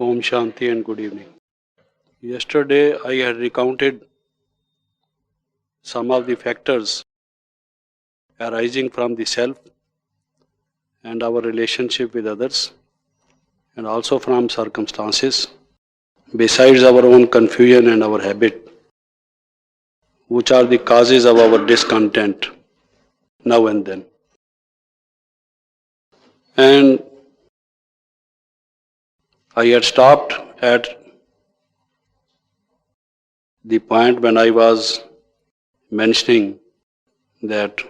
Om Shanti and good evening. Yesterday I had recounted some of the factors arising from the self and our relationship with others and also from circumstances, besides our own confusion and our habit, which are the causes of our discontent now and then. And I had stopped at the point when I was mentioning that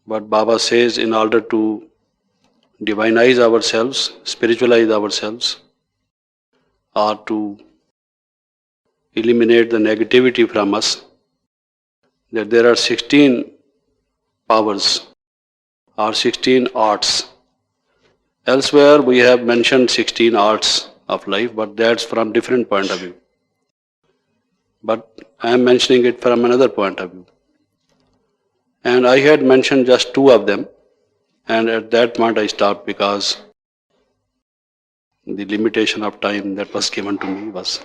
what Baba says, in order to divinize ourselves, spiritualize ourselves, or to eliminate the negativity from us, that there are 16 powers or 16 arts. Elsewhere we have mentioned 16 arts of life, but that's from different point of view. But I am mentioning it from another point of view. And I had mentioned just 2 of them, and at that point I stopped because the limitation of time that was given to me was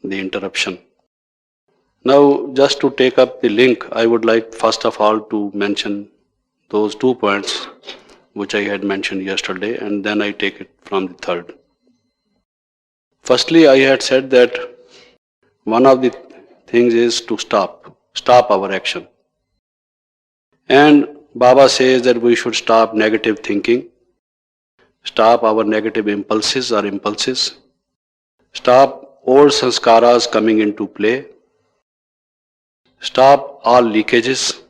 the interruption. Now, just to take up the link, I would like first of all to mention those 2 points which I had mentioned yesterday, and then I take it from the third. Firstly, I had said that one of the things is to stop our action. And Baba says that we should stop negative thinking, stop our negative impulses, stop old sanskaras coming into play, stop all leakages,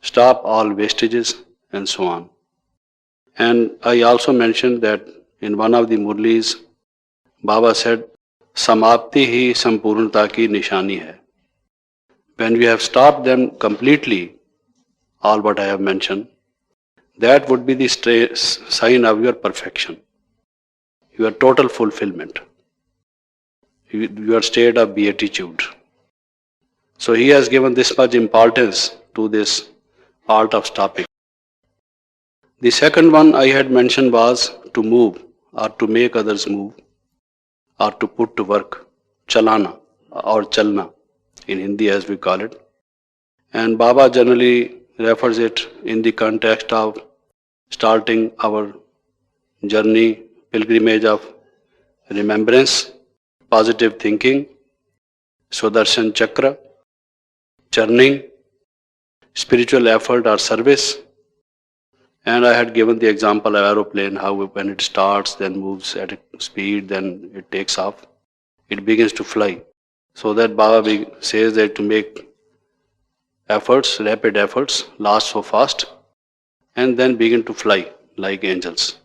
stop all wastages, and so on. And I also mentioned that in one of the murlis, Baba said, Samapti hi sampurnata ki nishani hai. When we have stopped them completely, all what I have mentioned, that would be the sign of your perfection, your total fulfillment, your state of beatitude. So he has given this much importance to this art of stopping. The second one I had mentioned was to move or to make others move or to put to work, chalana or chalna in Hindi as we call it. And Baba generally refers it in the context of starting our journey, pilgrimage of remembrance, positive thinking, Sudarshan Chakra, churning, spiritual effort or service. And I had given the example of aeroplane, how when it starts, then moves at a speed, then it takes off, it begins to fly. So that Baba says that to make efforts, rapid efforts, last so fast, and then begin to fly like angels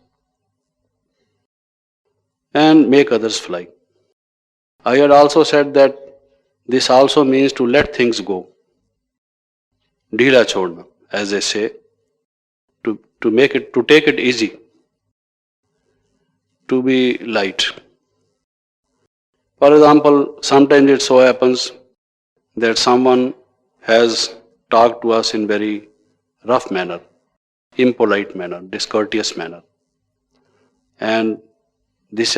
and make others fly. I had also said that this also means to let things go, dheela chodna, as they say, to take it easy, to be light. For example, sometimes it so happens that someone has talked to us in very rough manner, impolite manner, discourteous manner, and this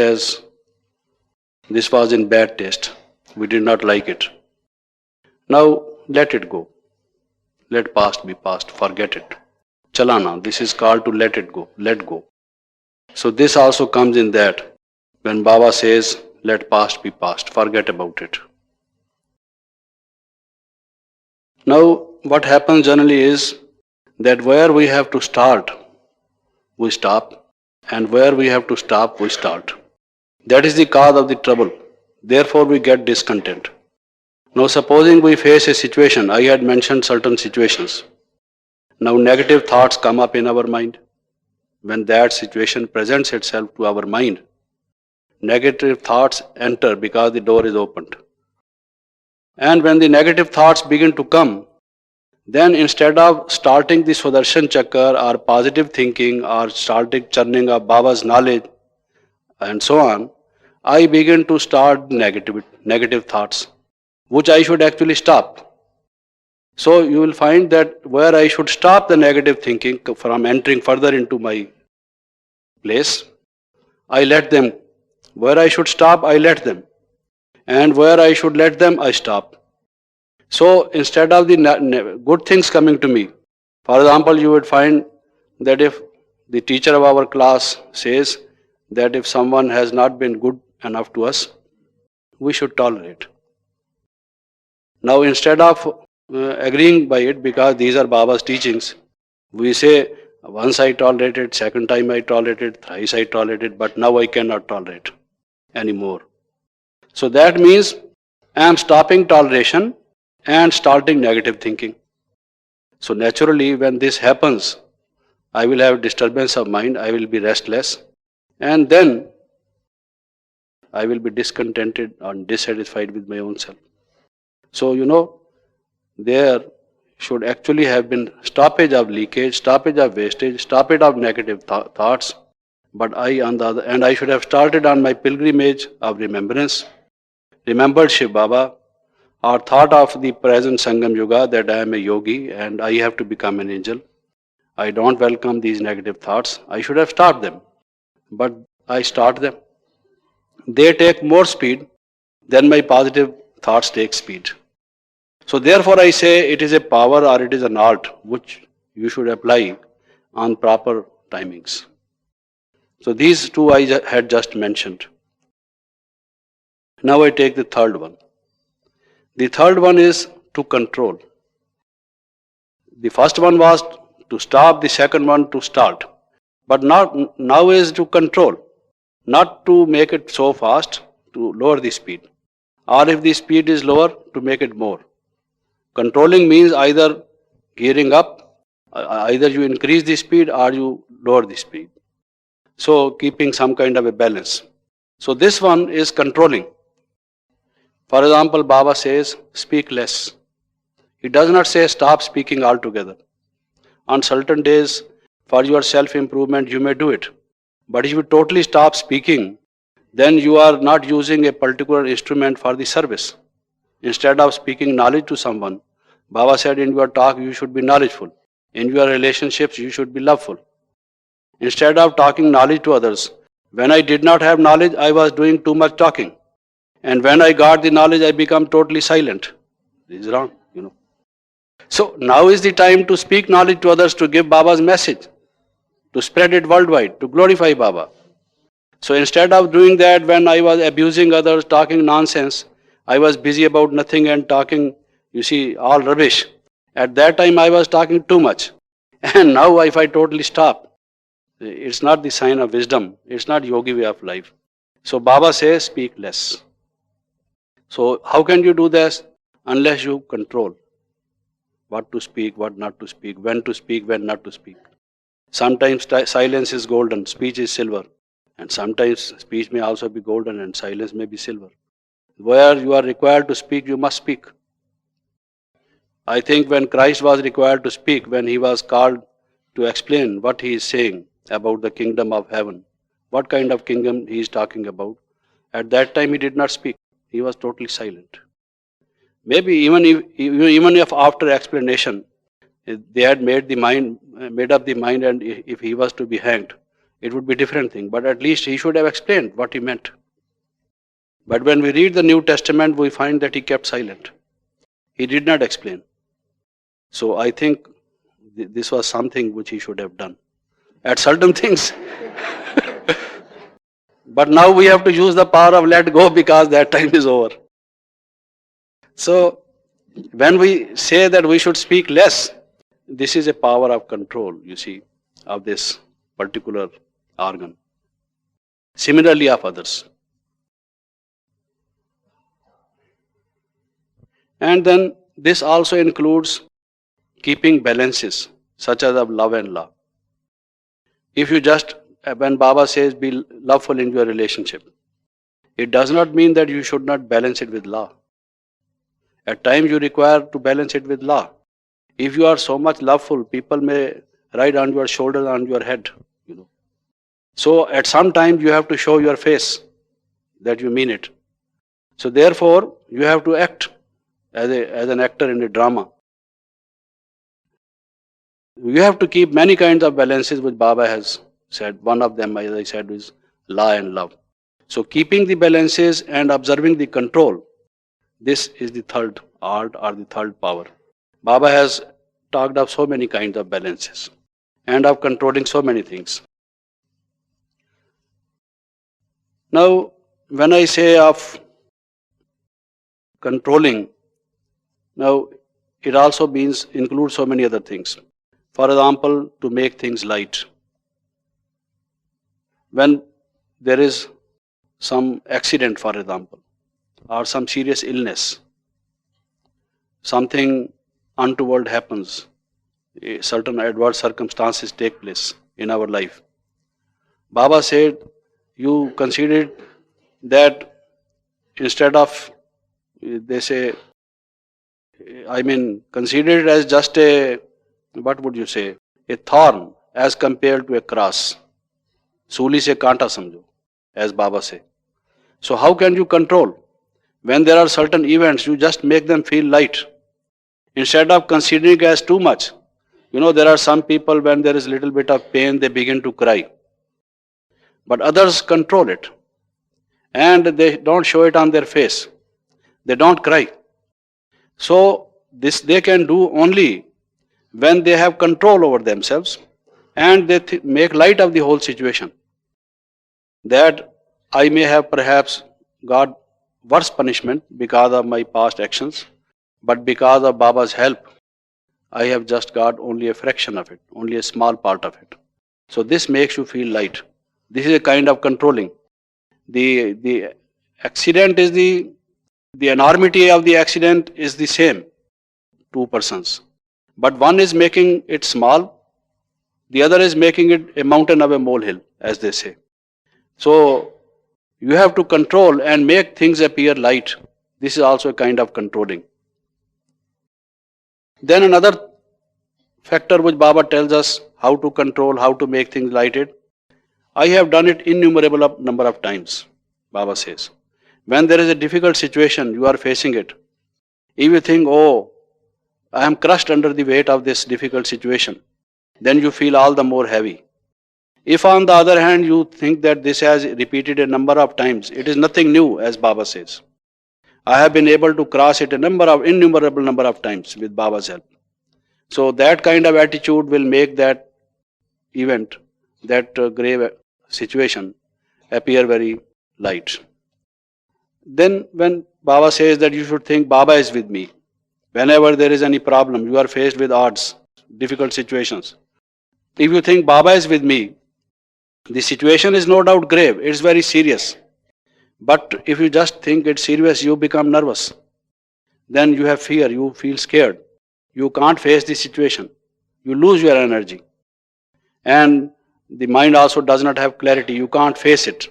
was in bad taste. We did not like it. Now let it go. Let past be past. Forget it. Chalana. This is called to let it go. Let go. So this also comes in that when Baba says, let past be past. Forget about it. Now what happens generally is that where we have to start, we stop, and where we have to stop, we start. That is the cause of the trouble. Therefore we get discontent. Now supposing we face a situation, I had mentioned certain situations. Now negative thoughts come up in our mind. When that situation presents itself to our mind, negative thoughts enter because the door is opened. And when the negative thoughts begin to come, then instead of starting the Sudarshan Chakra or positive thinking or starting churning of Baba's knowledge and so on, I begin to start negative thoughts, which I should actually stop. So you will find that where I should stop the negative thinking from entering further into my place, I let them Where I should stop, I let them. And where I should let them, I stop. So instead of the good things coming to me, for example, you would find that if the teacher of our class says that if someone has not been good enough to us, we should tolerate. Now, instead of agreeing by it, because these are Baba's teachings, we say, once I tolerated, second time I tolerated, thrice I tolerated, but now I cannot tolerate anymore. So that means I am stopping toleration and starting negative thinking. So naturally, when this happens, I will have disturbance of mind, I will be restless, and then I will be discontented and dissatisfied with my own self. So, there should actually have been stoppage of leakage, stoppage of wastage, stoppage of negative thoughts. But I, on the other, and I should have started on my pilgrimage of remembrance, remembered Shiv Baba, or thought of the present Sangam Yuga that I am a yogi and I have to become an angel. I don't welcome these negative thoughts. I should have stopped them. But I start them. They take more speed than my positive thoughts take speed. So therefore I say it is a power or it is an art which you should apply on proper timings. So these two I had just mentioned. Now I take the third one. The third one is to control. The first one was to stop, the second one to start. But now is to control, not to make it so fast, to lower the speed. Or if the speed is lower, to make it more. Controlling means either gearing up, either you increase the speed or you lower the speed. So keeping some kind of a balance. So this one is controlling. For example, Baba says, speak less. He does not say stop speaking altogether. On certain days, for your self-improvement, you may do it. But if you totally stop speaking, then you are not using a particular instrument for the service. Instead of speaking knowledge to someone, Baba said in your talk you should be knowledgeful. In your relationships you should be loveful. Instead of talking knowledge to others, when I did not have knowledge, I was doing too much talking. And when I got the knowledge, I become totally silent. This is wrong, So now is the time to speak knowledge to others, to give Baba's message, to spread it worldwide, to glorify Baba. So instead of doing that, when I was abusing others, talking nonsense, I was busy about nothing and talking, all rubbish. At that time I was talking too much. And now if I totally stop, it's not the sign of wisdom. It's not yogi way of life. So Baba says, speak less. So how can you do this? Unless you control what to speak, what not to speak, when not to speak. Sometimes silence is golden, speech is silver. And sometimes speech may also be golden and silence may be silver. Where you are required to speak, you must speak. I think when Christ was required to speak, when he was called to explain what he is saying about the kingdom of heaven, what kind of kingdom he is talking about, at that time he did not speak. He was totally silent. Maybe even if after explanation they had made up the mind, and if he was to be hanged, it would be a different thing. But at least he should have explained what he meant. But when we read the New Testament, we find that he kept silent. He did not explain. So I think this was something which he should have done at certain things. But now we have to use the power of let go, because that time is over. So when we say that we should speak less, this is a power of control, of this particular organ. Similarly of others. And then this also includes keeping balances, such as of love and law. If you when Baba says be loveful in your relationship, it does not mean that you should not balance it with law. At times you require to balance it with law. If you are so much loveful, people may ride on your shoulders, on your head. So at some time you have to show your face that you mean it. So therefore you have to act as an actor in a drama. You have to keep many kinds of balances which Baba has said. One of them, as I said, is law and love. So keeping the balances and observing the control, this is the third art or the third power. Baba has talked of so many kinds of balances and of controlling so many things. Now, when I say of controlling, now it also means includes so many other things. For example, to make things light. When there is some accident, for example, or some serious illness, something untoward happens, certain adverse circumstances take place in our life. Baba said, you considered that instead of, they say, consider it as just a, what would you say, a thorn as compared to a cross. Suli se kanta samjho, as Baba say. So how can you control? When there are certain events, you just make them feel light. Instead of considering it as too much. You know, there are some people when there is a little bit of pain, they begin to cry. But others control it. And they don't show it on their face. They don't cry. So this they can do only when they have control over themselves and they make light of the whole situation. That I may have perhaps got worse punishment because of my past actions, but because of Baba's help, I have just got only a fraction of it, only a small part of it. So this makes you feel light. This is a kind of controlling. The accident is the enormity of the accident is the same, two persons. But one is making it small, the other is making it a mountain of a molehill, as they say. So you have to control and make things appear light. This is also a kind of controlling. Then another factor which Baba tells us how to control, how to make things lighted. I have done it innumerable number of times, Baba says. When there is a difficult situation, you are facing it. If you think, oh, I am crushed under the weight of this difficult situation, then you feel all the more heavy. If on the other hand you think that this has repeated a number of times, it is nothing new, as Baba says. I have been able to cross it innumerable number of times with Baba's help. So that kind of attitude will make that event, that grave situation appear very light. Then when Baba says that you should think Baba is with me, whenever there is any problem, you are faced with odds, difficult situations. If you think Baba is with me, the situation is no doubt grave, it's very serious. But if you just think it's serious, you become nervous. Then you have fear, you feel scared. You can't face the situation. You lose your energy. And the mind also does not have clarity. You can't face it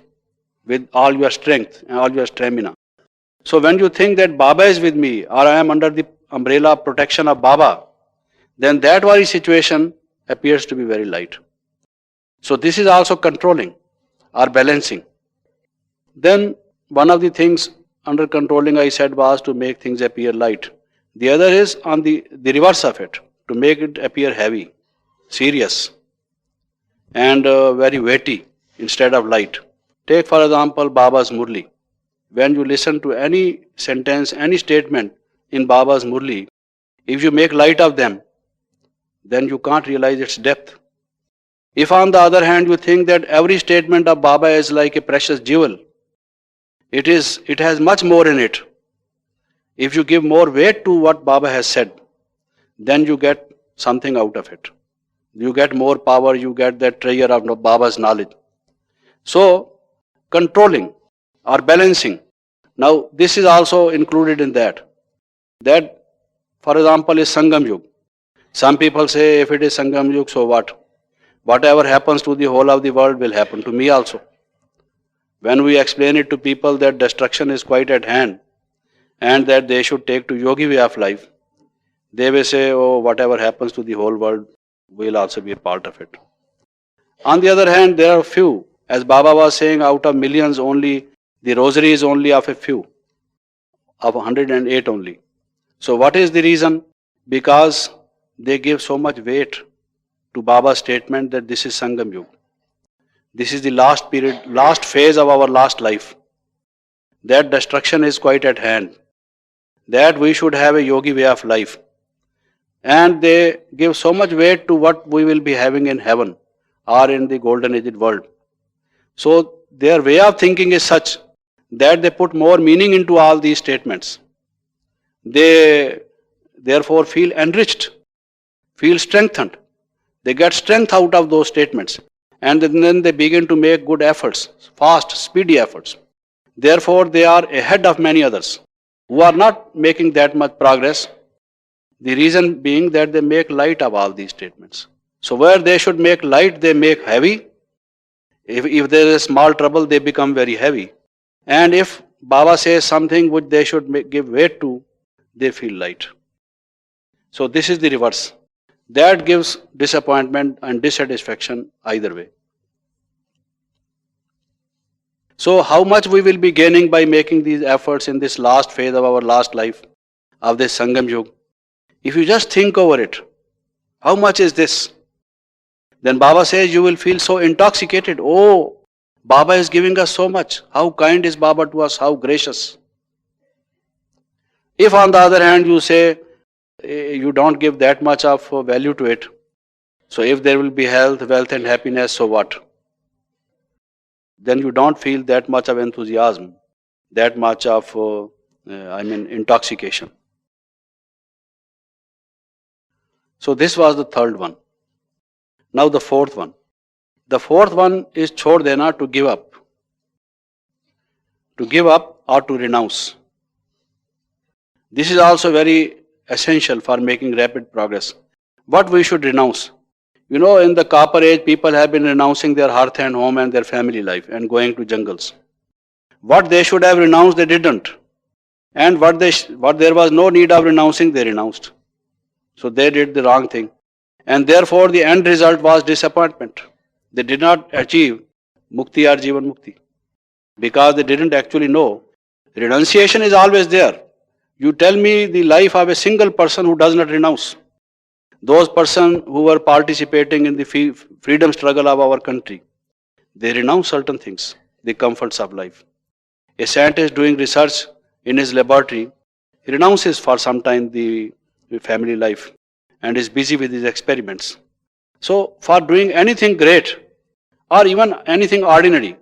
with all your strength and all your stamina. So when you think that Baba is with me or I am under the umbrella protection of Baba, then that very situation appears to be very light. So this is also controlling or balancing. Then one of the things under controlling I said was to make things appear light. The other is on the reverse of it, to make it appear heavy, serious and very weighty instead of light. Take for example Baba's murli. When you listen to any sentence, any statement in Baba's murli, if you make light of them, then you can't realize its depth. If on the other hand you think that every statement of Baba is like a precious jewel, it has much more in it. If you give more weight to what Baba has said, then you get something out of it. You get more power, you get that treasure of Baba's knowledge. So, controlling or balancing. Now, this is also included in that. That, for example, is Sangam Yug. Some people say, if it is Sangam Yug, so what? Whatever happens to the whole of the world will happen to me also. When we explain it to people that destruction is quite at hand and that they should take to yogi way of life, they will say, oh, whatever happens to the whole world will also be a part of it. On the other hand, there are few. As Baba was saying, out of millions only, the rosary is only of a few, of 108 only. So what is the reason? Because they give so much weight to Baba's statement that this is Sangam Yug. This is the last period, last phase of our last life. That destruction is quite at hand. That we should have a yogi way of life. And they give so much weight to what we will be having in heaven or in the golden aged world. So their way of thinking is such that they put more meaning into all these statements. They therefore feel enriched, feel strengthened. They get strength out of those statements. And then they begin to make good efforts, fast, speedy efforts. Therefore, they are ahead of many others who are not making that much progress. The reason being that they make light of all these statements. So where they should make light, they make heavy. If there is small trouble, they become very heavy. And if Baba says something which they should give weight to, they feel light. So this is the reverse. That gives disappointment and dissatisfaction either way. So how much we will be gaining by making these efforts in this last phase of our last life, of this Sangam Yuga? If you just think over it, how much is this? Then Baba says you will feel so intoxicated. Oh, Baba is giving us so much. How kind is Baba to us, how gracious. If on the other hand you say you don't give that much of value to it, so if there will be health, wealth and happiness, so what? Then you don't feel that much of enthusiasm, that much of intoxication. So this was the third one. Now the fourth one. The fourth one is chhod dena, to give up. To give up or to renounce. This is also very essential for making rapid progress. What we should renounce? You know, in the Copper Age, people have been renouncing their hearth and home and their family life and going to jungles. What they should have renounced, they didn't. And what there was no need of renouncing, they renounced. So they did the wrong thing. And therefore the end result was disappointment. They did not achieve mukti or jivan mukti because they didn't actually know. Renunciation is always there. You tell me the life of a single person who does not renounce. Those persons who were participating in the freedom struggle of our country, they renounce certain things, the comforts of life. A scientist doing research in his laboratory, he renounces for some time the family life and is busy with his experiments. So for doing anything great or even anything ordinary,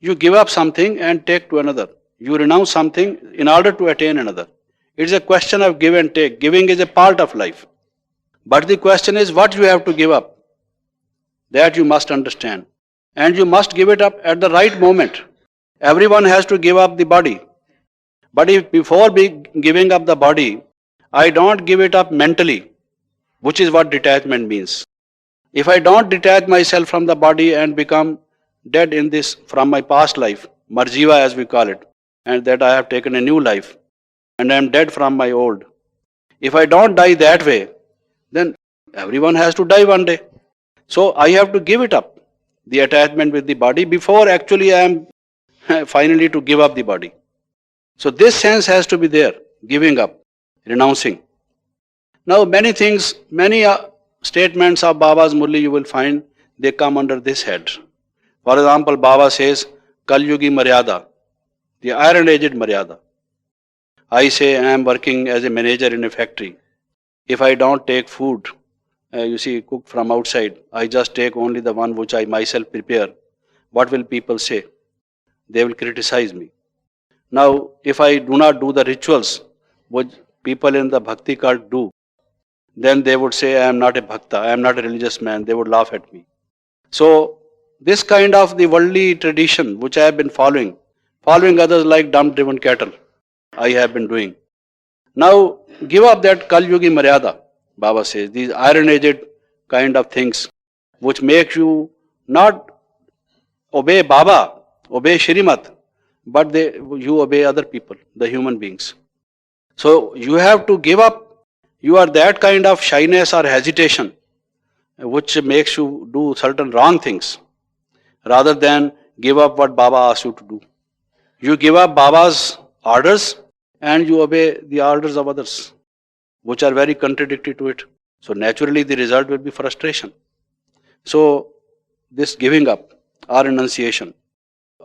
you give up something and take to another. You renounce something in order to attain another. It is a question of give and take. Giving is a part of life. But the question is what you have to give up. That you must understand. And you must give it up at the right moment. Everyone has to give up the body. But if before giving up the body, I don't give it up mentally, which is what detachment means. If I don't detach myself from the body and become dead in this from my past life, marjiva as we call it, and that I have taken a new life, and I am dead from my old. If I don't die that way, then everyone has to die one day. So I have to give it up, the attachment with the body, before actually I am finally to give up the body. So this sense has to be there, giving up, renouncing. Now many things, many statements of Baba's Murli you will find, they come under this head. For example, Baba says, Kal Yugi Maryada, the iron aged Maryada. I say I am working as a manager in a factory. If I don't take food, cook from outside, I just take only the one which I myself prepare. What will people say? They will criticize me. Now, if I do not do the rituals which people in the bhakti cult do, then they would say I am not a bhakta, I am not a religious man. They would laugh at me. So, this kind of the worldly tradition which I have been following others like dumb-driven cattle, I have been doing. Now, give up that Kal Yugi Maryada, Baba says, these iron-aged kind of things which make you not obey Baba, obey Shrimat, but you obey other people, the human beings. So, you have to give up that kind of shyness or hesitation which makes you do certain wrong things rather than give up what Baba asks you to do. You give up Baba's orders and you obey the orders of others, which are very contradictory to it. So naturally the result will be frustration. So this giving up. or enunciation.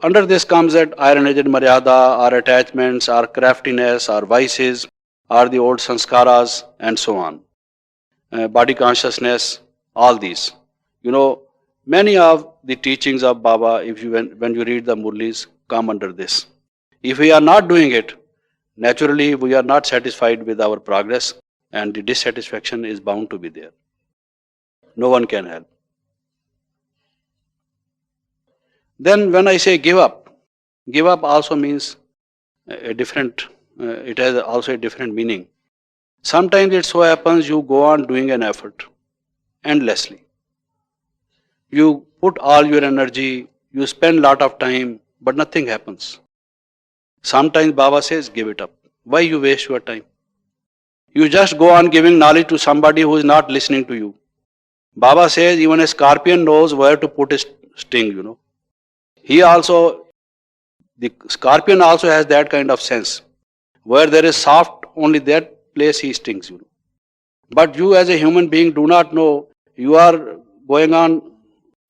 Under this comes that iron-aged maryada, or attachments, or craftiness, or vices, or the old sanskaras, and so on. Body consciousness, all these. Many of the teachings of Baba, if you when you read the Murlis, come under this. If we are not doing it, naturally we are not satisfied with our progress, and the dissatisfaction is bound to be there. No one can help. Then when I say give up also means a different, it has also a different meaning. Sometimes it so happens you go on doing an effort endlessly. You put all your energy, you spend lot of time, but nothing happens. Sometimes Baba says, give it up. Why you waste your time? You just go on giving knowledge to somebody who is not listening to you. Baba says even a scorpion knows where to put his sting, The scorpion also has that kind of sense. Where there is soft, only that place he stings, But you as a human being do not know. You are going on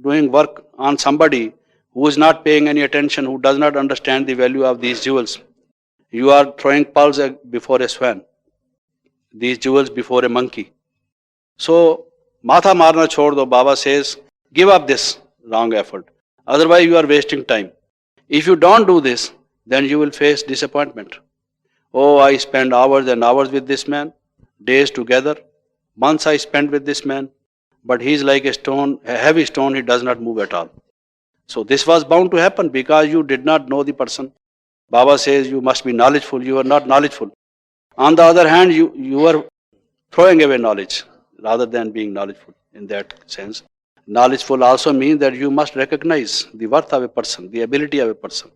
doing work on somebody who is not paying any attention, who does not understand the value of these jewels. You are throwing pearls before a swan, these jewels before a monkey. So, matha marna chhod do, Baba says, give up this wrong effort. Otherwise you are wasting time. If you don't do this, then you will face disappointment. Oh, I spend hours and hours with this man, days together, months I spent with this man, but he is like a stone, a heavy stone, he does not move at all. So this was bound to happen because you did not know the person. Baba says you must be knowledgeful, you are not knowledgeful. On the other hand, you are throwing away knowledge rather than being knowledgeful in that sense. Knowledgeful also means that you must recognize the worth of a person, the ability of a person,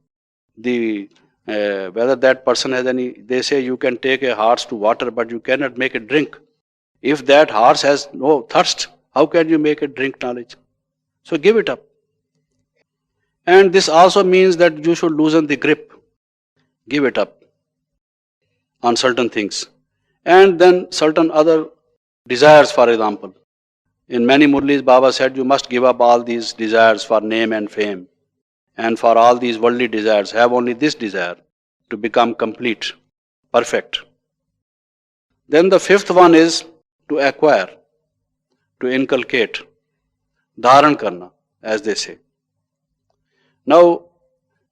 whether that person has any. They say you can take a horse to water, but you cannot make it drink. If that horse has no thirst, how can you make it drink knowledge? So give it up. And this also means that you should loosen the grip. Give it up on certain things. And then certain other desires, for example. In many Murlis, Baba said you must give up all these desires for name and fame. And for all these worldly desires, have only this desire to become complete, perfect. Then the fifth one is to acquire, to inculcate, dharan karna, as they say. Now,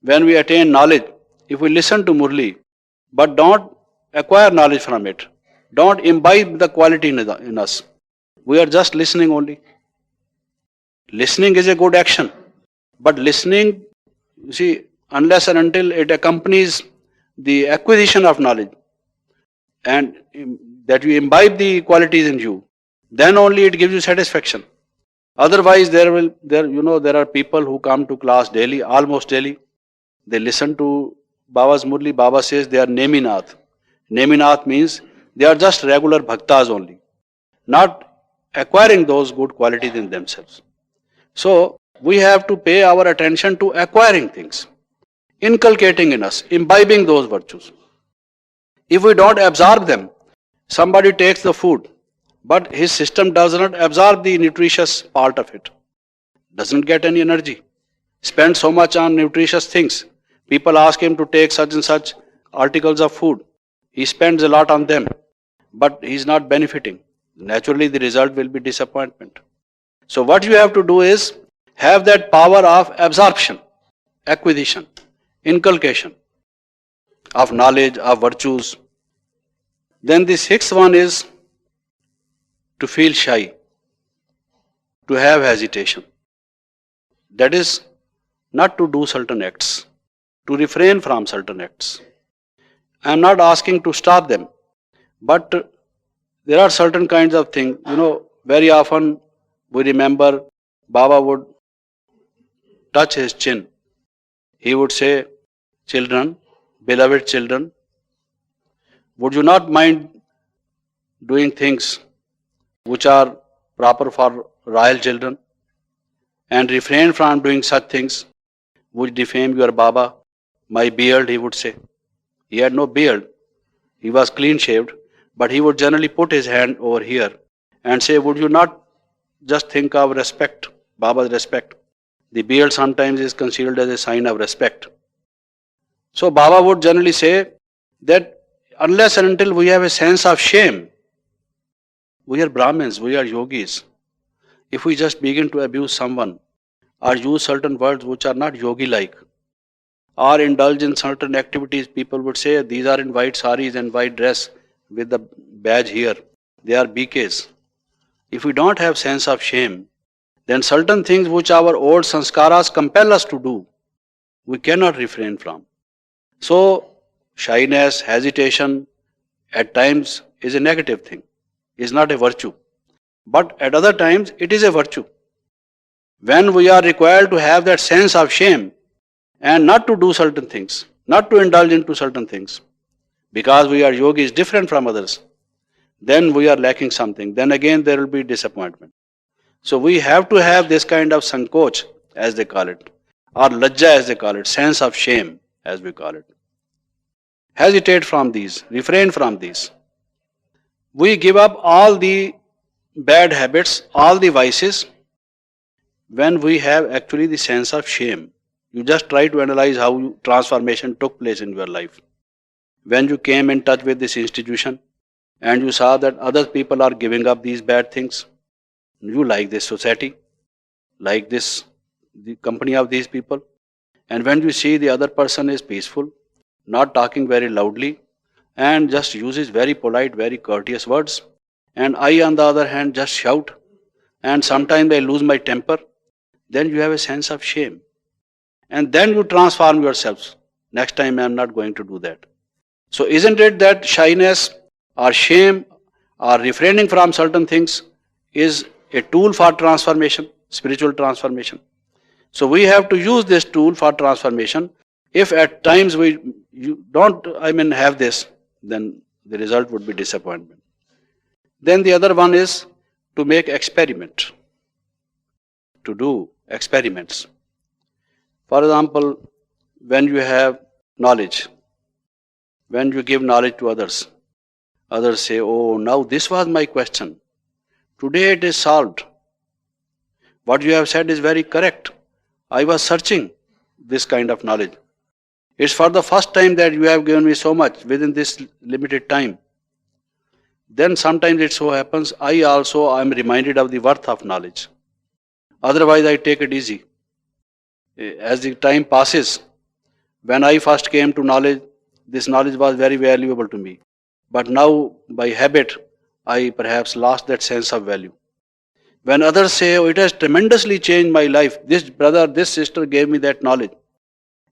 when we attain knowledge, if we listen to Murli, but don't acquire knowledge from it, don't imbibe the quality in us. We are just listening only. Listening is a good action, but listening, you see, unless and until it accompanies the acquisition of knowledge and that you imbibe the qualities in you, then only it gives you satisfaction. Otherwise, there are people who come to class daily, almost daily. They listen to Baba's Murli. Baba says they are Neminath. Neminath means they are just regular bhaktas only, not acquiring those good qualities in themselves. So, we have to pay our attention to acquiring things, inculcating in us, imbibing those virtues. If we don't absorb them, somebody takes the food, but his system does not absorb the nutritious part of it, doesn't get any energy, spends so much on nutritious things. People ask him to take such and such articles of food. He spends a lot on them, but he is not benefiting. Naturally, the result will be disappointment. So what you have to do is have that power of absorption, acquisition, inculcation of knowledge, of virtues. Then the sixth one is to feel shy, to have hesitation. That is not to do certain acts, to refrain from certain acts. I am not asking to stop them, but there are certain kinds of things, very often we remember Baba would touch his chin. He would say, children, beloved children, would you not mind doing things which are proper for royal children and refrain from doing such things which defame your Baba? My beard, he would say. He had no beard. He was clean shaved, but he would generally put his hand over here and say, would you not just think of respect, Baba's respect? The beard sometimes is considered as a sign of respect. So Baba would generally say that unless and until we have a sense of shame, we are Brahmins, we are yogis. If we just begin to abuse someone or use certain words which are not yogi-like, or indulge in certain activities, people would say these are in white saris and white dress with the badge here. They are BKs. If we don't have sense of shame, then certain things which our old sanskaras compel us to do, we cannot refrain from. So, shyness, hesitation, at times is a negative thing, is not a virtue. But at other times, it is a virtue. When we are required to have that sense of shame and not to do certain things, not to indulge into certain things, because we are yogis different from others, then we are lacking something. Then again there will be disappointment. So we have to have this kind of sankoch, as they call it, or lajja as they call it, sense of shame as we call it. Hesitate from these, refrain from these. We give up all the bad habits, all the vices, when we have actually the sense of shame. You just try to analyze how transformation took place in your life. When you came in touch with this institution and you saw that other people are giving up these bad things, you like this society, like this, the company of these people. And when you see the other person is peaceful, not talking very loudly, and just uses very polite, very courteous words, and I on the other hand just shout, and sometimes I lose my temper, then you have a sense of shame. And then you transform yourselves. Next time I am not going to do that. So isn't it that shyness or shame or refraining from certain things is a tool for transformation, spiritual transformation? So we have to use this tool for transformation. If at times you don't have this, then the result would be disappointment. Then the other one is to make experiment, to do experiments. For example, when you have knowledge, when you give knowledge to others, others say, oh, now this was my question. Today it is solved. What you have said is very correct. I was searching this kind of knowledge. It's for the first time that you have given me so much within this limited time. Then sometimes it so happens, I also am reminded of the worth of knowledge. Otherwise I take it easy. As the time passes, when I first came to knowledge, this knowledge was very valuable to me. But now, by habit, I perhaps lost that sense of value. When others say, oh, it has tremendously changed my life, this brother, this sister gave me that knowledge.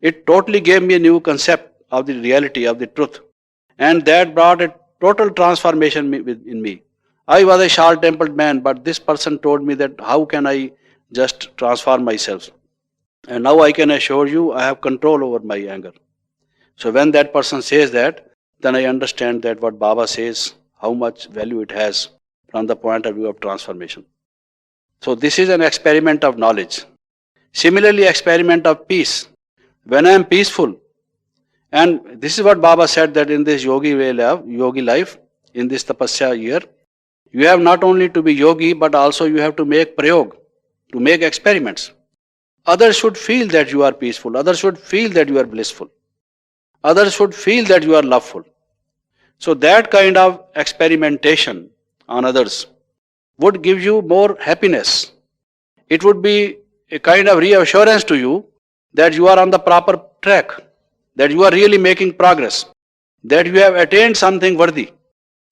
It totally gave me a new concept of the reality, of the truth. And that brought a total transformation in me. I was a short-tempered man, but this person told me that how can I just transform myself? And now I can assure you, I have control over my anger. So when that person says that, then I understand that what Baba says, how much value it has from the point of view of transformation. So this is an experiment of knowledge. Similarly, experiment of peace. When I am peaceful, and this is what Baba said, that in this yogi life, in this tapasya year, you have not only to be yogi, but also you have to make prayog, to make experiments. Others should feel that you are peaceful. Others should feel that you are blissful. Others should feel that you are loveful. So that kind of experimentation on others would give you more happiness. It would be a kind of reassurance to you that you are on the proper track, that you are really making progress, that you have attained something worthy.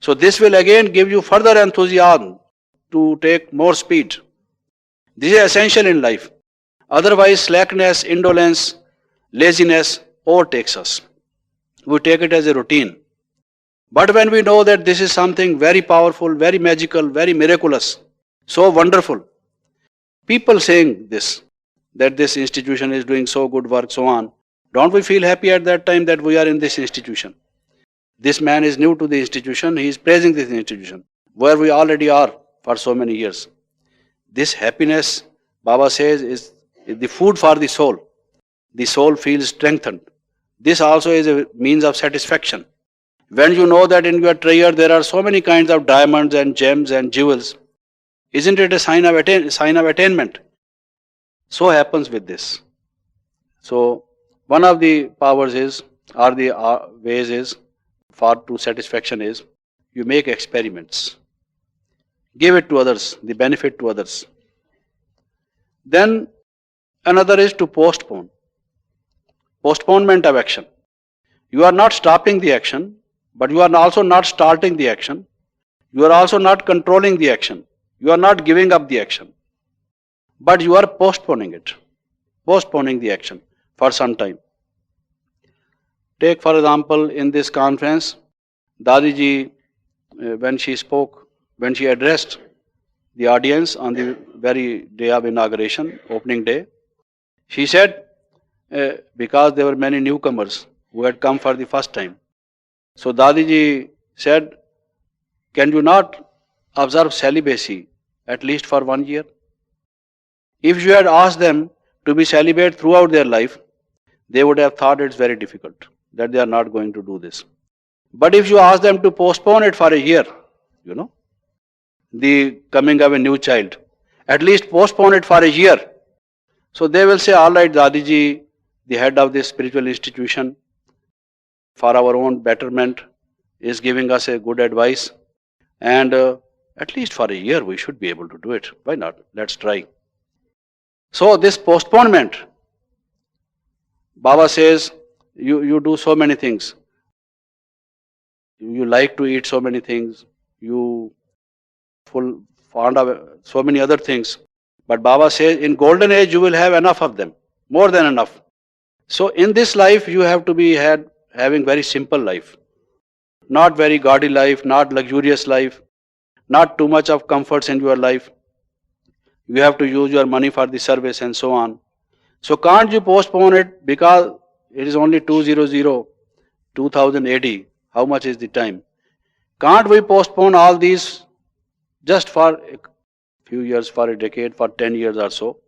So this will again give you further enthusiasm to take more speed. This is essential in life. Otherwise, slackness, indolence, laziness overtakes us. We take it as a routine. But when we know that this is something very powerful, very magical, very miraculous, so wonderful, people saying this, that this institution is doing so good work, so on, don't we feel happy at that time that we are in this institution? This man is new to the institution, he is praising this institution, where we already are for so many years. This happiness, Baba says, is the food for the soul. The soul feels strengthened. This also is a means of satisfaction. When you know that in your treasure there are so many kinds of diamonds and gems and jewels, isn't it a sign of attainment? So happens with this. So one of the powers is, or the ways is, for to satisfaction is, you make experiments, give it to others, the benefit to others. Then another is to postpone, postponement of action. You are not stopping the action, but you are also not starting the action. You are also not controlling the action. You are not giving up the action, but you are postponing it, postponing the action for some time. Take for example, in this conference, Dadiji, when she spoke, when she addressed the audience on the very day of inauguration, opening day, she said, because there were many newcomers who had come for the first time. So Dadiji said, can you not observe celibacy at least for 1 year? If you had asked them to be celibate throughout their life, they would have thought it's very difficult, that they are not going to do this. But if you ask them to postpone it for a year, the coming of a new child, at least postpone it for a year. So they will say, all right, Dadiji, the head of this spiritual institution, for our own betterment, is giving us a good advice. And at least for a year we should be able to do it. Why not? Let's try. So this postponement, Baba says, you do so many things. You like to eat so many things. You fond of so many other things. But Baba says, in golden age you will have enough of them, more than enough. So in this life you have to be having very simple life. Not very gaudy life, not luxurious life, not too much of comforts in your life. You have to use your money for the service and so on. So can't you postpone it because it is only 2000 AD. How much is the time? Can't we postpone all these just for a few years, for a decade, for 10 years or so?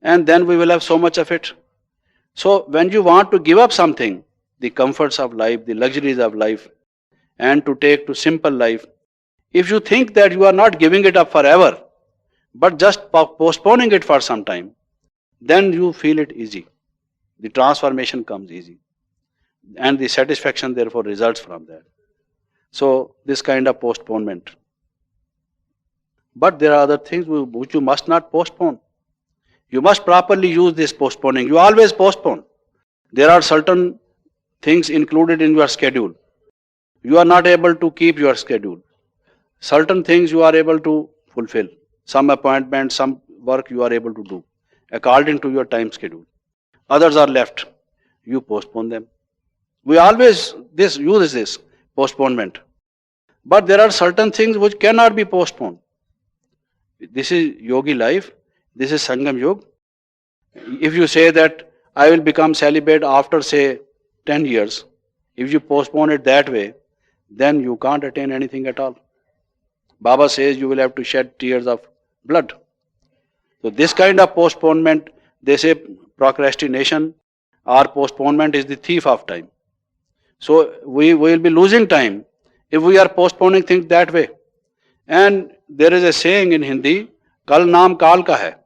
And then we will have so much of it. So when you want to give up something, the comforts of life, the luxuries of life, and to take to simple life, if you think that you are not giving it up forever, but just postponing it for some time, then you feel it easy. The transformation comes easy. And the satisfaction therefore results from that. So this kind of postponement. But there are other things which you must not postpone. You must properly use this postponing. You always postpone. There are certain things included in your schedule. You are not able to keep your schedule. Certain things you are able to fulfill. Some appointments, some work you are able to do according to your time schedule. Others are left. You postpone them. We always use this postponement. But there are certain things which cannot be postponed. This is yogi life. This is Sangam Yoga. If you say that I will become celibate after say 10 years, if you postpone it that way, then you can't attain anything at all. Baba says you will have to shed tears of blood. So this kind of postponement, they say procrastination or postponement is the thief of time. So we will be losing time if we are postponing things that way. And there is a saying in Hindi, Kal naam kaal ka hai.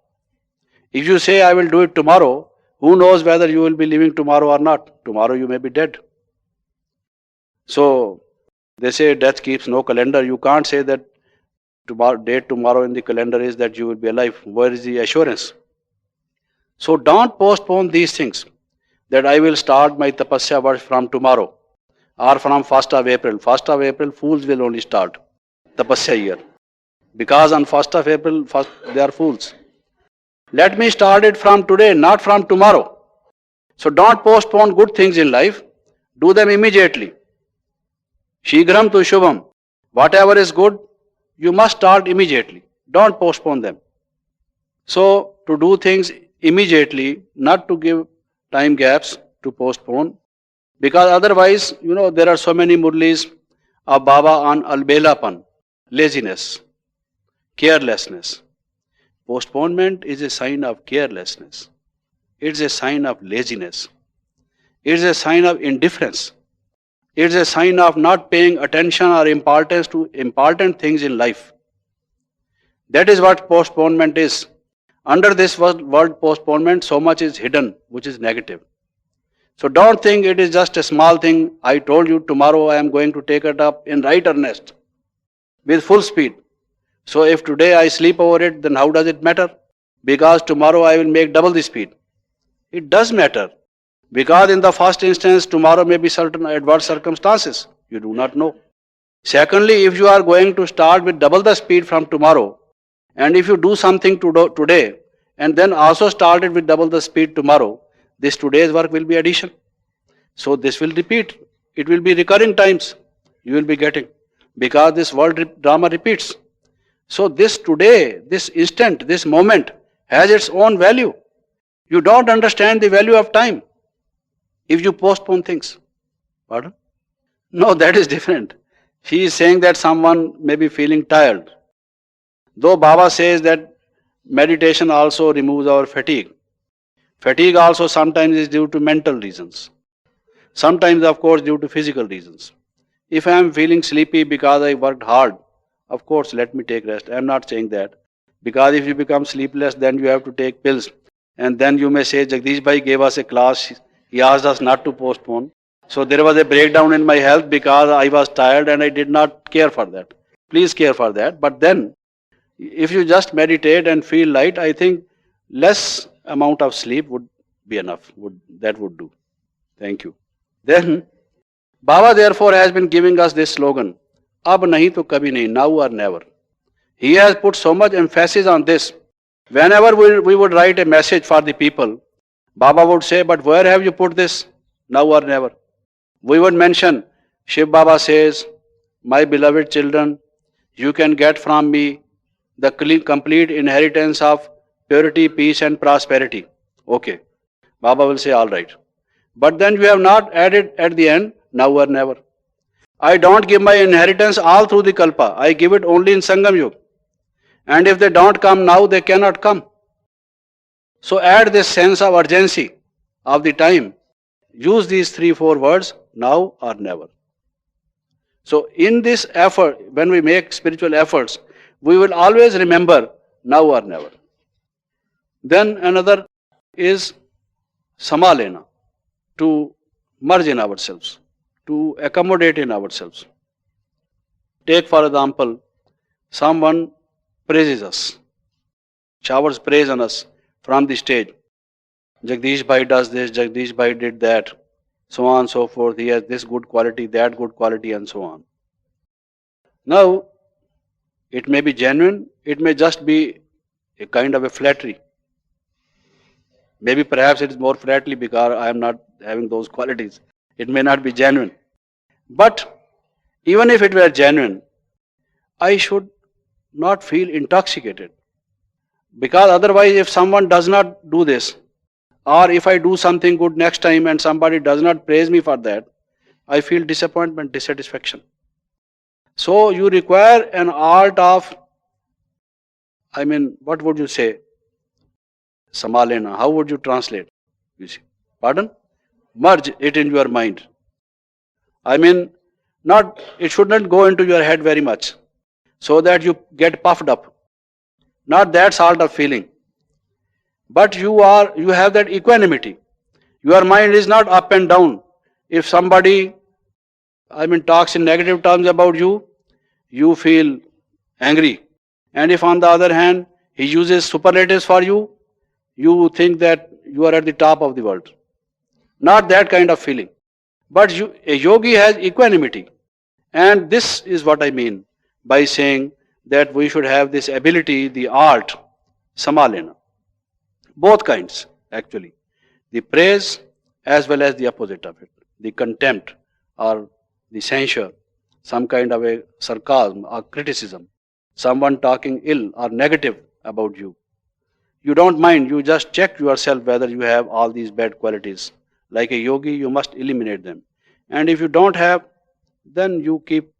If you say I will do it tomorrow, who knows whether you will be living tomorrow or not. Tomorrow you may be dead. So they say death keeps no calendar. You can't say that date tomorrow in the calendar is that you will be alive. Where is the assurance? So don't postpone these things, that I will start my tapasya work from tomorrow or from 1st of April. 1st of April, fools will only start tapasya year. Because on 1st of April, they are fools. Let me start it from today, not from tomorrow. So don't postpone good things in life. Do them immediately. Shighram tu shubham. Whatever is good, you must start immediately. Don't postpone them. So to do things immediately, not to give time gaps to postpone. Because otherwise, there are so many murlis of Baba on albelapan, laziness, carelessness. Postponement is a sign of carelessness. It's a sign of laziness. It's a sign of indifference. It's a sign of not paying attention or importance to important things in life. That is what postponement is. Under this word postponement, so much is hidden which is negative. So don't think it is just a small thing. I told you tomorrow I am going to take it up in right earnest with full speed. So if today I sleep over it, then how does it matter? Because tomorrow I will make double the speed. It does matter. Because in the first instance, tomorrow may be certain adverse circumstances. You do not know. Secondly, if you are going to start with double the speed from tomorrow, and if you do something today, and then also start it with double the speed tomorrow, this today's work will be addition. So this will repeat. It will be recurring times you will be getting. Because this world drama repeats. So this today, this instant, this moment has its own value. You don't understand the value of time if you postpone things. Pardon? No, that is different. He is saying that someone may be feeling tired. Though Baba says that meditation also removes our fatigue. Fatigue also sometimes is due to mental reasons. Sometimes, of course, due to physical reasons. If I am feeling sleepy because I worked hard, of course, let me take rest. I am not saying that. Because if you become sleepless, then you have to take pills. And then you may say, Jagadish-bhai gave us a class. He asked us not to postpone. So there was a breakdown in my health because I was tired and I did not care for that. Please care for that. But then, if you just meditate and feel light, I think less amount of sleep would be enough. That would do. Thank you. Then, Baba therefore has been giving us this slogan, Ab nahi to kabhi nahi, now or never. He has put so much emphasis on this. Whenever we would write a message for the people, Baba would say, but where have you put this? Now or never. We would mention, Shiv Baba says, my beloved children, you can get from me the complete inheritance of purity, peace and prosperity. Okay. Baba will say, all right. But then you have not added at the end, now or never. I don't give my inheritance all through the Kalpa. I give it only in Sangam Yuga. And if they don't come now, they cannot come. So add this sense of urgency of the time. Use these 3-4 words, now or never. So in this effort, when we make spiritual efforts, we will always remember now or never. Then another is samalena, to merge in ourselves, to accommodate in ourselves. Take for example, someone praises us, showers praise on us from the stage. Jagadish-bhai does this, Jagadish-bhai did that, so on and so forth. He has this good quality, that good quality and so on. Now, it may be genuine, it may just be a kind of a flattery. Maybe perhaps it is more flattery because I am not having those qualities. It may not be genuine. But even if it were genuine, I should not feel intoxicated. Because otherwise, if someone does not do this, or if I do something good next time and somebody does not praise me for that, I feel disappointment, dissatisfaction. So you require an art of, what would you say? Samalena. How would you translate? You see. Pardon? Merge it in your mind. It should not go into your head very much so that you get puffed up. Not that sort of feeling. But you have that equanimity. Your mind is not up and down. If somebody, talks in negative terms about you, you feel angry. And if on the other hand, he uses superlatives for you, you think that you are at the top of the world. Not that kind of feeling. But a yogi has equanimity. And this is what I mean by saying that we should have this ability, the art, samalena. Both kinds, actually. The praise as well as the opposite of it. The contempt or the censure, some kind of a sarcasm or criticism. Someone talking ill or negative about you. You don't mind, you just check yourself whether you have all these bad qualities. Like a yogi, you must eliminate them. And if you don't have, then you keep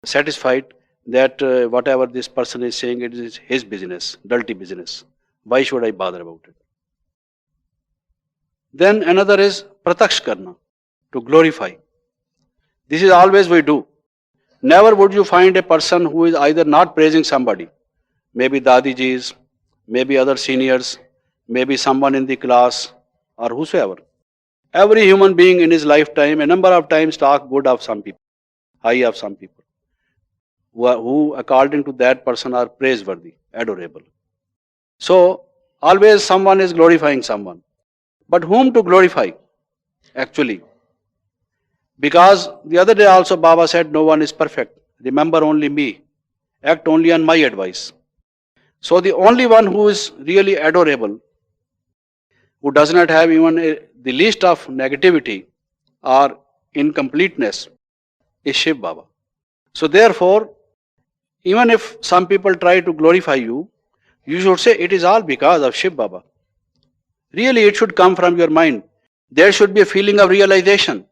satisfied that whatever this person is saying, it is his business, dirty business. Why should I bother about it? Then another is prataksh karna, to glorify. This is always we do. Never would you find a person who is either not praising somebody, maybe Dadijis, maybe other seniors, maybe someone in the class, or whosoever. Every human being in his lifetime, a number of times talk good of some people, high of some people, who according to that person are praiseworthy, adorable. So, always someone is glorifying someone. But whom to glorify, actually? Because the other day also Baba said, no one is perfect. Remember only me. Act only on my advice. So the only one who is really adorable, who does not have even the least of negativity or incompleteness, is Shiv Baba. So therefore, even if some people try to glorify you, you should say it is all because of Shiv Baba. Really, it should come from your mind. There should be a feeling of realization.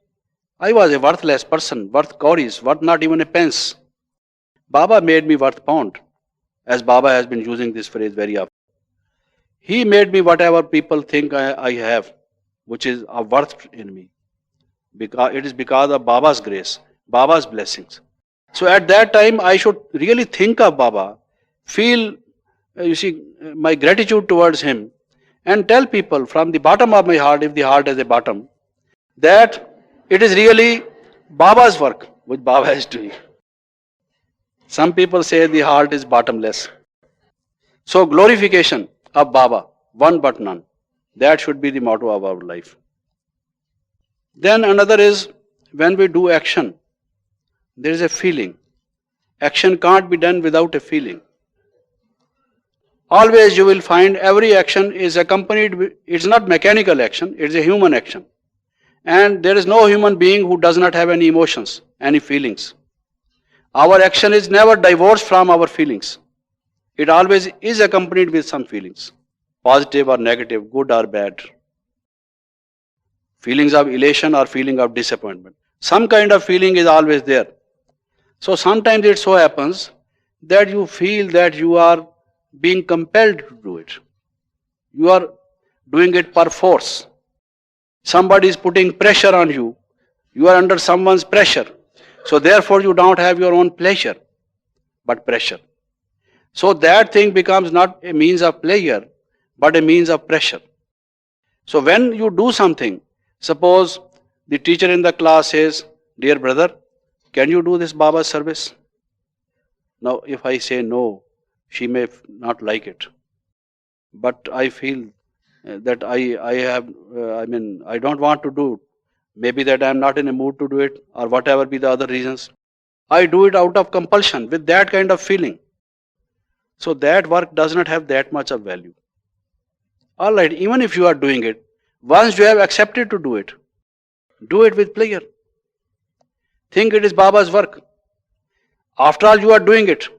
I was a worthless person, worth cowries, worth not even a pence. Baba made me worth pound, as Baba has been using this phrase very often. He made me whatever people think I have, which is a worth in me. Because it is because of Baba's grace, Baba's blessings. So at that time, I should really think of Baba, feel, my gratitude towards him, and tell people from the bottom of my heart, if the heart has a bottom, that it is really Baba's work which Baba is doing. Some people say the heart is bottomless. So glorification of Baba, one but none. That should be the motto of our life. Then another is when we do action, there is a feeling. Action can't be done without a feeling. Always you will find every action is accompanied with, it's not mechanical action, it's a human action. And there is no human being who does not have any emotions, any feelings. Our action is never divorced from our feelings. It always is accompanied with some feelings, positive or negative, good or bad. Feelings of elation or feeling of disappointment. Some kind of feeling is always there. So sometimes it so happens that you feel that you are being compelled to do it. You are doing it per force. Somebody is putting pressure on you. You are under someone's pressure. So therefore you don't have your own pleasure, but pressure. So that thing becomes not a means of pleasure, but a means of pressure. So when you do something, suppose the teacher in the class says, dear brother, can you do this Baba's service? Now if I say no, she may not like it. But I feel that I don't want to do it. Maybe that I am not in a mood to do it, or whatever be the other reasons. I do it out of compulsion with that kind of feeling. So that work does not have that much of value. Alright, even if you are doing it, once you have accepted to do it with pleasure. Think it is Baba's work. After all, you are doing it,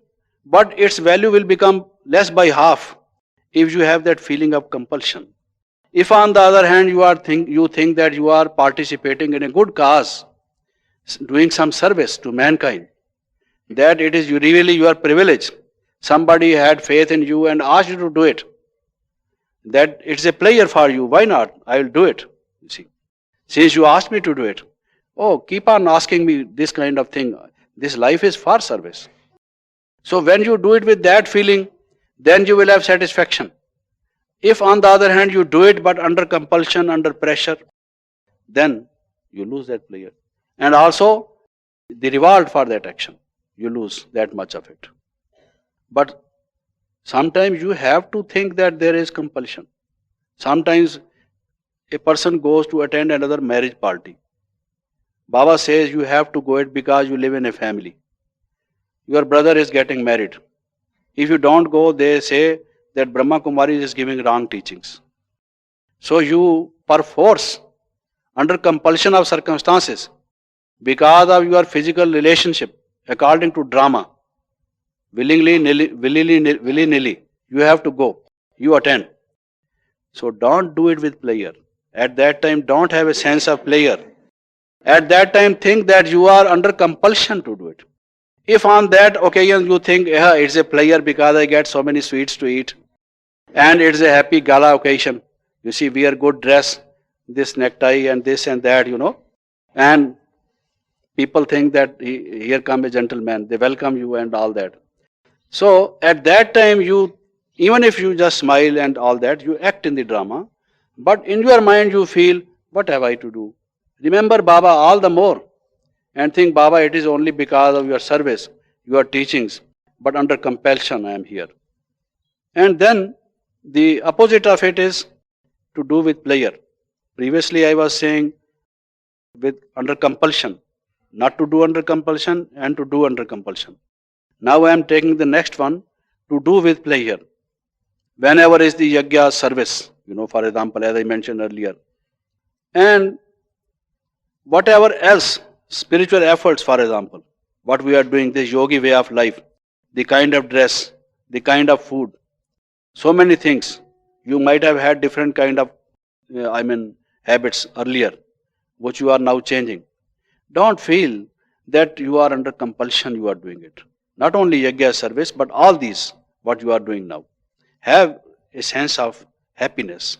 but its value will become less by half if you have that feeling of compulsion. If on the other hand you think that you are participating in a good cause, doing some service to mankind, that it is really your privilege. Somebody had faith in you and asked you to do it. That it's a pleasure for you. Why not? I will do it. You see, since you asked me to do it, oh, keep on asking me this kind of thing. This life is for service. So when you do it with that feeling, then you will have satisfaction. If on the other hand you do it but under compulsion, under pressure, then you lose that pleasure. And also the reward for that action, you lose that much of it. But sometimes you have to think that there is compulsion. Sometimes a person goes to attend another marriage party. Baba says you have to go it because you live in a family. Your brother is getting married. If you don't go, they say that Brahma Kumari is giving wrong teachings. So you, per force, under compulsion of circumstances, because of your physical relationship, according to drama, willy-nilly, you have to go, you attend. So don't do it with pleasure. At that time, don't have a sense of pleasure. At that time, think that you are under compulsion to do it. If on that occasion you think, yeah, it's a pleasure because I get so many sweets to eat, and it's a happy gala occasion, you see, wear good dress, this necktie and this and that, and people think that here come a gentleman, they welcome you and all that. So at that time you Even if you just smile and all that, you act in the drama, but in your mind you feel, what have I to do? Remember Baba all the more and think, Baba, it is only because of your service, your teachings, but under compulsion I am here. And then the opposite of it is to do with pleasure. Previously I was saying with under compulsion, not to do under compulsion and to do under compulsion. Now I am taking the next one, to do with pleasure. Whenever is the yajna service, for example, as I mentioned earlier, and whatever else, spiritual efforts, for example, what we are doing, this yogi way of life, the kind of dress, the kind of food, so many things. You might have had different kind of, habits earlier, which you are now changing. Don't feel that you are under compulsion you are doing it. Not only yajna service, but all these, what you are doing now. Have a sense of happiness.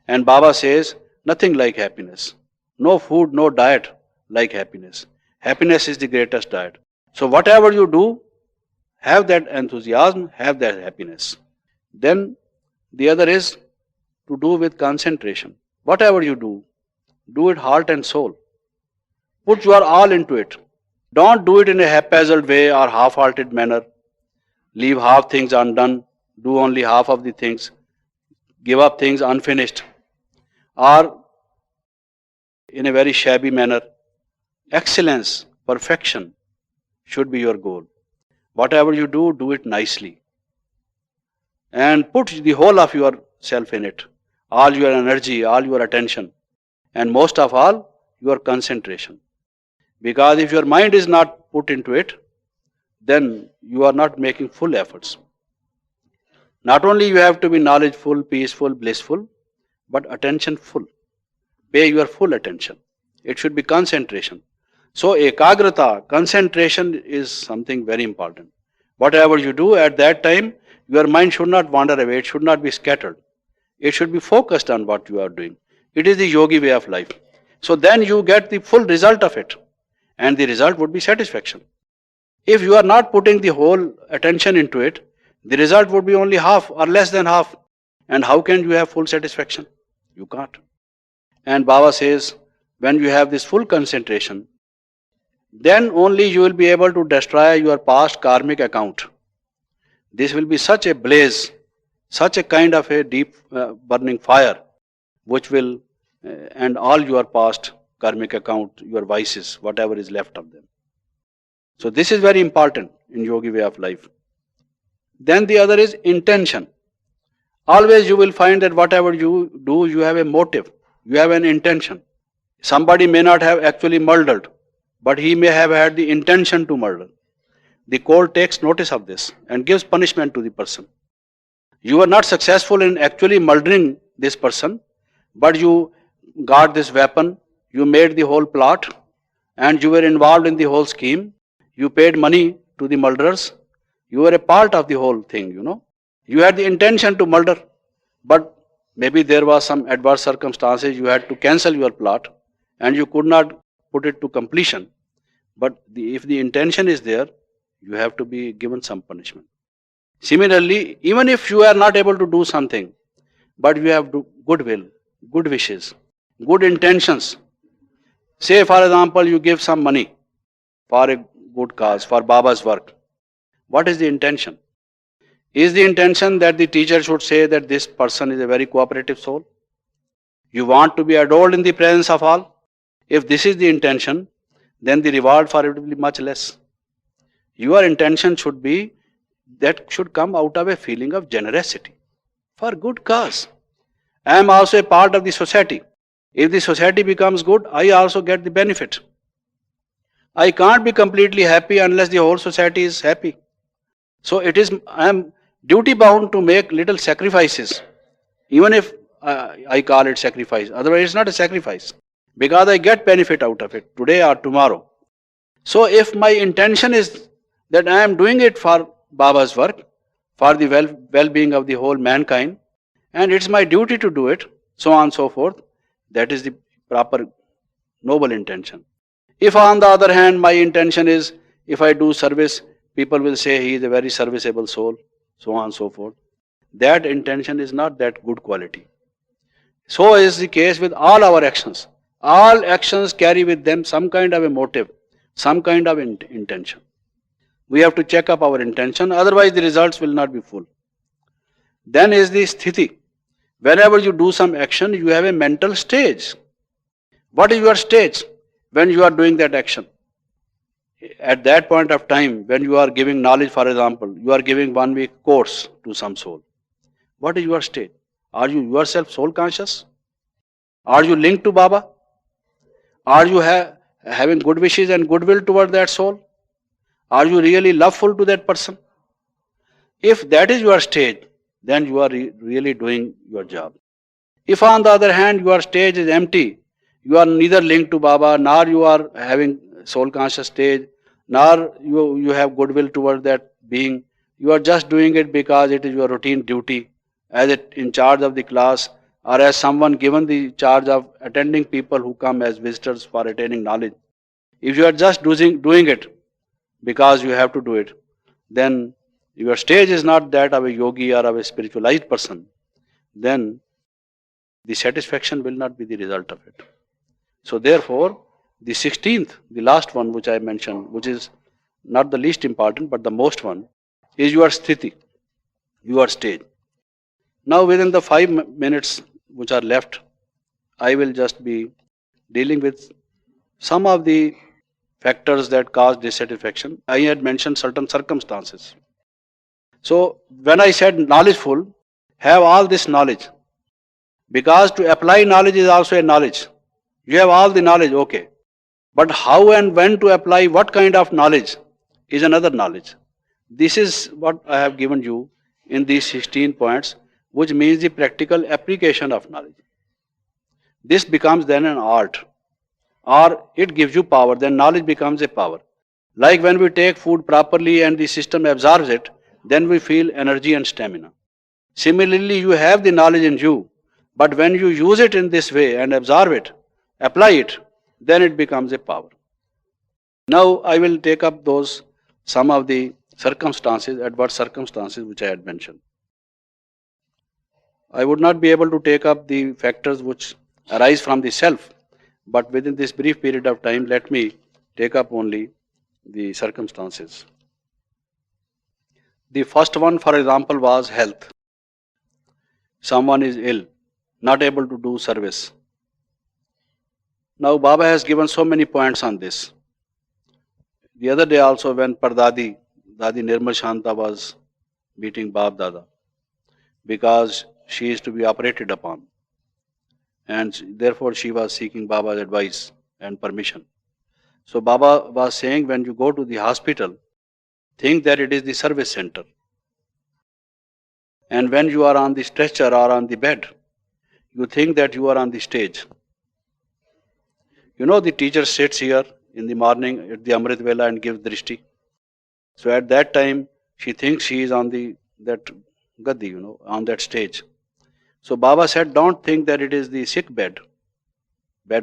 And Baba says, nothing like happiness. No food, no diet like happiness. Happiness is the greatest diet. So whatever you do, have that enthusiasm, have that happiness. Then the other is to do with concentration. Whatever you do it heart and soul. Put your all into it. Don't do it in a haphazard way or half-hearted manner. Leave half things undone, do only half of the things, give up things unfinished, or in a very shabby manner. Excellence, perfection should be your goal. Whatever you do it nicely. And put the whole of yourself in it. All your energy, all your attention, and most of all, your concentration. Because if your mind is not put into it, then you are not making full efforts. Not only you have to be knowledgeful, peaceful, blissful, but attentionful. Pay your full attention. It should be concentration. So ekagrata, concentration is something very important. Whatever you do at that time, your mind should not wander away, it should not be scattered. It should be focused on what you are doing. It is the yogi way of life. So then you get the full result of it. And the result would be satisfaction. If you are not putting the whole attention into it, the result would be only half or less than half. And how can you have full satisfaction? You can't. And Baba says, when you have this full concentration, then only you will be able to destroy your past karmic account. This will be such a blaze, such a kind of a deep burning fire, which will end all your past karmic account, your vices, whatever is left of them. So this is very important in yogi way of life. Then the other is intention. Always you will find that whatever you do, you have a motive, you have an intention. Somebody may not have actually murdered, but he may have had the intention to murder. The court takes notice of this and gives punishment to the person. You were not successful in actually murdering this person, but you got this weapon, you made the whole plot, and you were involved in the whole scheme. You paid money to the murderers. You were a part of the whole thing, You had the intention to murder, but maybe there was some adverse circumstances, you had to cancel your plot, and you could not put it to completion. But if the intention is there, you have to be given some punishment. Similarly, even if you are not able to do something, but you have goodwill, good wishes, good intentions. Say, for example, you give some money for a good cause, for Baba's work. What is the intention? Is the intention that the teacher should say that this person is a very cooperative soul? You want to be adored in the presence of all? If this is the intention, then the reward for it will be much less. Your intention should be, that should come out of a feeling of generosity for good cause. I am also a part of the society. If the society becomes good, I also get the benefit. I can't be completely happy unless the whole society is happy. So I am duty bound to make little sacrifices, even if I call it sacrifice. Otherwise, it's not a sacrifice, because I get benefit out of it today or tomorrow. So if my intention is that I am doing it for Baba's work, for the well-being of the whole mankind, and it's my duty to do it, so on and so forth, that is the proper noble intention. If on the other hand my intention is, if I do service, people will say he is a very serviceable soul, so on and so forth, that intention is not that good quality. So is the case with all our actions. All actions carry with them some kind of a motive, some kind of intention. We have to check up our intention, otherwise the results will not be full. Then is the sthiti. Whenever you do some action, you have a mental stage. What is your stage when you are doing that action? At that point of time, when you are giving knowledge, for example, you are giving 1 week course to some soul. What is your state? Are you yourself soul conscious? Are you linked to Baba? Are you having good wishes and goodwill toward that soul? Are you really loveful to that person? If that is your stage, then you are really doing your job. If on the other hand your stage is empty, you are neither linked to Baba, nor you are having soul conscious stage, nor you have goodwill toward that being. You are just doing it because it is your routine duty as in charge of the class, or as someone given the charge of attending people who come as visitors for attaining knowledge. If you are just doing it because you have to do it, then your stage is not that of a yogi or of a spiritualized person, then the satisfaction will not be the result of it. So therefore, the 16th, the last one which I mentioned, which is not the least important but the most one, is your sthiti, your stage. Now within the 5 minutes which are left, I will just be dealing with some of the factors that cause dissatisfaction. I had mentioned certain circumstances. So when I said knowledgeful, have all this knowledge. Because to apply knowledge is also a knowledge. You have all the knowledge, okay. But how and when to apply what kind of knowledge is another knowledge. This is what I have given you in these 16 points, which means the practical application of knowledge. This becomes then an art, or it gives you power, then knowledge becomes a power. Like when we take food properly and the system absorbs it, then we feel energy and stamina. Similarly, you have the knowledge in you, but when you use it in this way and absorb it, apply it, then it becomes a power. Now I will take up some of the circumstances, adverse circumstances which I had mentioned. I would not be able to take up the factors which arise from the self, but within this brief period of time, let me take up only the circumstances. The first one, for example, was health. Someone is ill, not able to do service. Now Baba has given so many points on this. The other day also when Dadi Nirmal Shanta was beating Bab Dada because she is to be operated upon, and therefore she was seeking Baba's advice and permission. So Baba was saying, when you go to the hospital, think that it is the service center. And when you are on the stretcher or on the bed, you think that you are on the stage. You know, the teacher sits here in the morning at the Amrit Vela and gives drishti. So at that time, she thinks she is on that gaddi, on that stage. So Baba said, don't think that it is the sick bed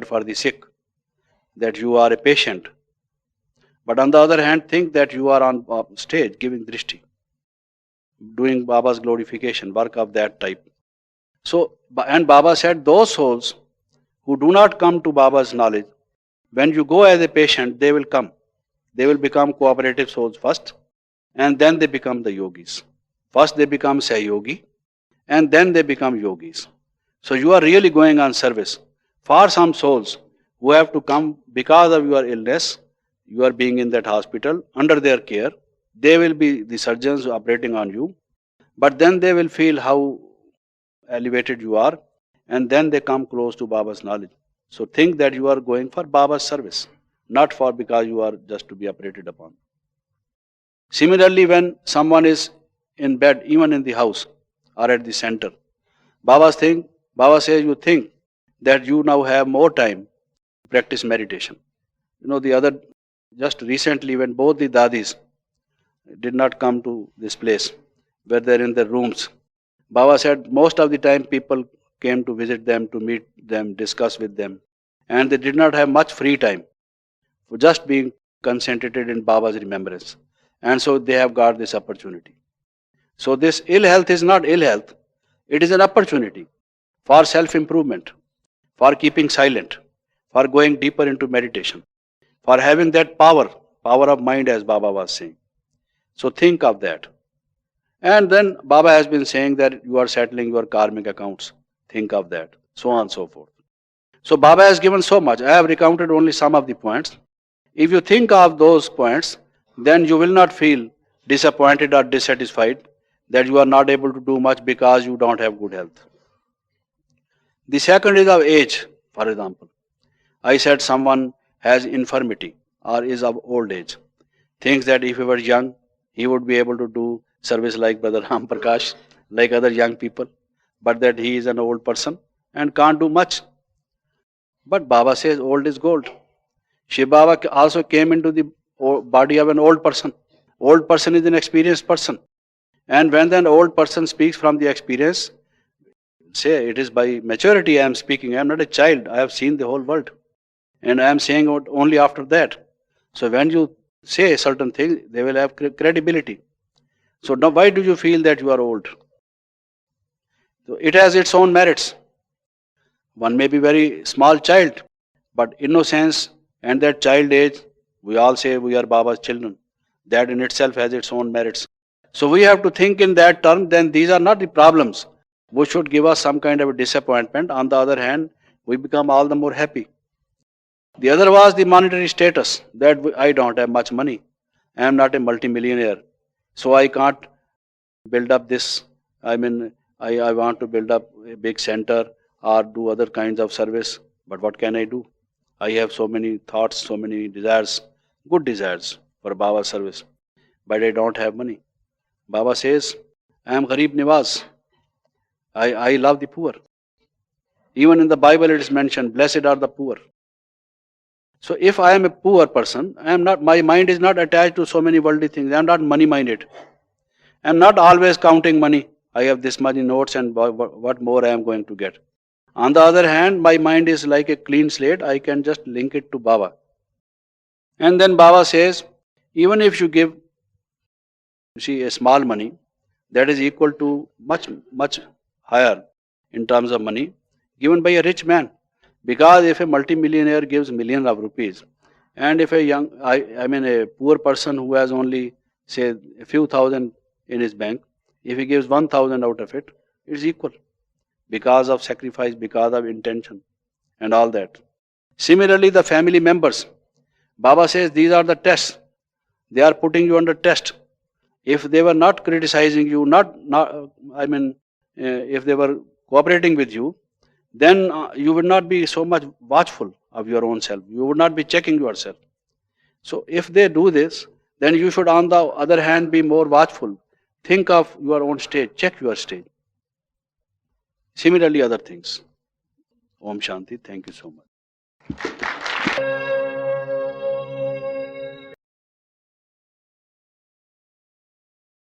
for the sick, that you are a patient. But on the other hand, think that you are on stage giving drishti, doing Baba's glorification, work of that type. So, and Baba said, those souls who do not come to Baba's knowledge, when you go as a patient, they will come. They will become cooperative souls first, and then they become the yogis. First they become Sayogi, and then they become yogis. So you are really going on service. For some souls who have to come because of your illness, you are being in that hospital under their care, they will be the surgeons operating on you, but then they will feel how elevated you are, and then they come close to Baba's knowledge. So think that you are going for Baba's service, not for because you are just to be operated upon. Similarly, when someone is in bed, even in the house or at the center, Baba says you think that you now have more time to practice meditation. Just recently when both the dadis did not come to this place, where they are in their rooms, Baba said most of the time people came to visit them, to meet them, discuss with them, and they did not have much free time for just being concentrated in Baba's remembrance. And so they have got this opportunity. So this ill health is not ill health. It is an opportunity for self-improvement, for keeping silent, for going deeper into meditation, for having that power of mind as Baba was saying. So think of that. And then Baba has been saying that you are settling your karmic accounts. Think of that. So on and so forth. So Baba has given so much. I have recounted only some of the points. If you think of those points, then you will not feel disappointed or dissatisfied that you are not able to do much because you don't have good health. The second is of age, for example. I said someone has infirmity or is of old age. Thinks that if he were young, he would be able to do service like Brother Ram Prakash, like other young people, but that he is an old person and can't do much. But Baba says old is gold. Shiv Baba also came into the body of an old person. Old person is an experienced person. And when an old person speaks from the experience, say it is by maturity I am speaking. I am not a child. I have seen the whole world. And I am saying it only after that. So when you say certain things, they will have credibility. So now why do you feel that you are old? So it has its own merits. One may be very small child, but innocence and that child age, we all say we are Baba's children. That in itself has its own merits. So we have to think in that term, then these are not the problems which should give us some kind of a disappointment. On the other hand, we become all the more happy. The other was the monetary status, that I don't have much money. I am not a multimillionaire. So I can't build up this. I want to build up a big center or do other kinds of service. But what can I do? I have so many thoughts, so many desires, good desires for Baba's service. But I don't have money. Baba says, I am Gharib Niwas. I love the poor. Even in the Bible it is mentioned, blessed are the poor. So if I am a poor person, my mind is not attached to so many worldly things. I am not money minded. I am not always counting money. I have this many notes and what more I am going to get. On the other hand, my mind is like a clean slate. I can just link it to Baba. And then Baba says, even if you give, a small money, that is equal to much higher in terms of money given by a rich man. Because if a multimillionaire gives millions of rupees, and if a poor person who has only, say, a few thousand in his bank, if he gives 1,000 out of it, it is equal. Because of sacrifice, because of intention, and all that. Similarly, the family members. Baba says these are the tests. They are putting you under test. If they were not criticizing you, if they were cooperating with you, then you would not be so much watchful of your own self. You would not be checking yourself. So if they do this, then you should on the other hand be more watchful. Think of your own state, check your state. Similarly other things. Om Shanti, thank you so much.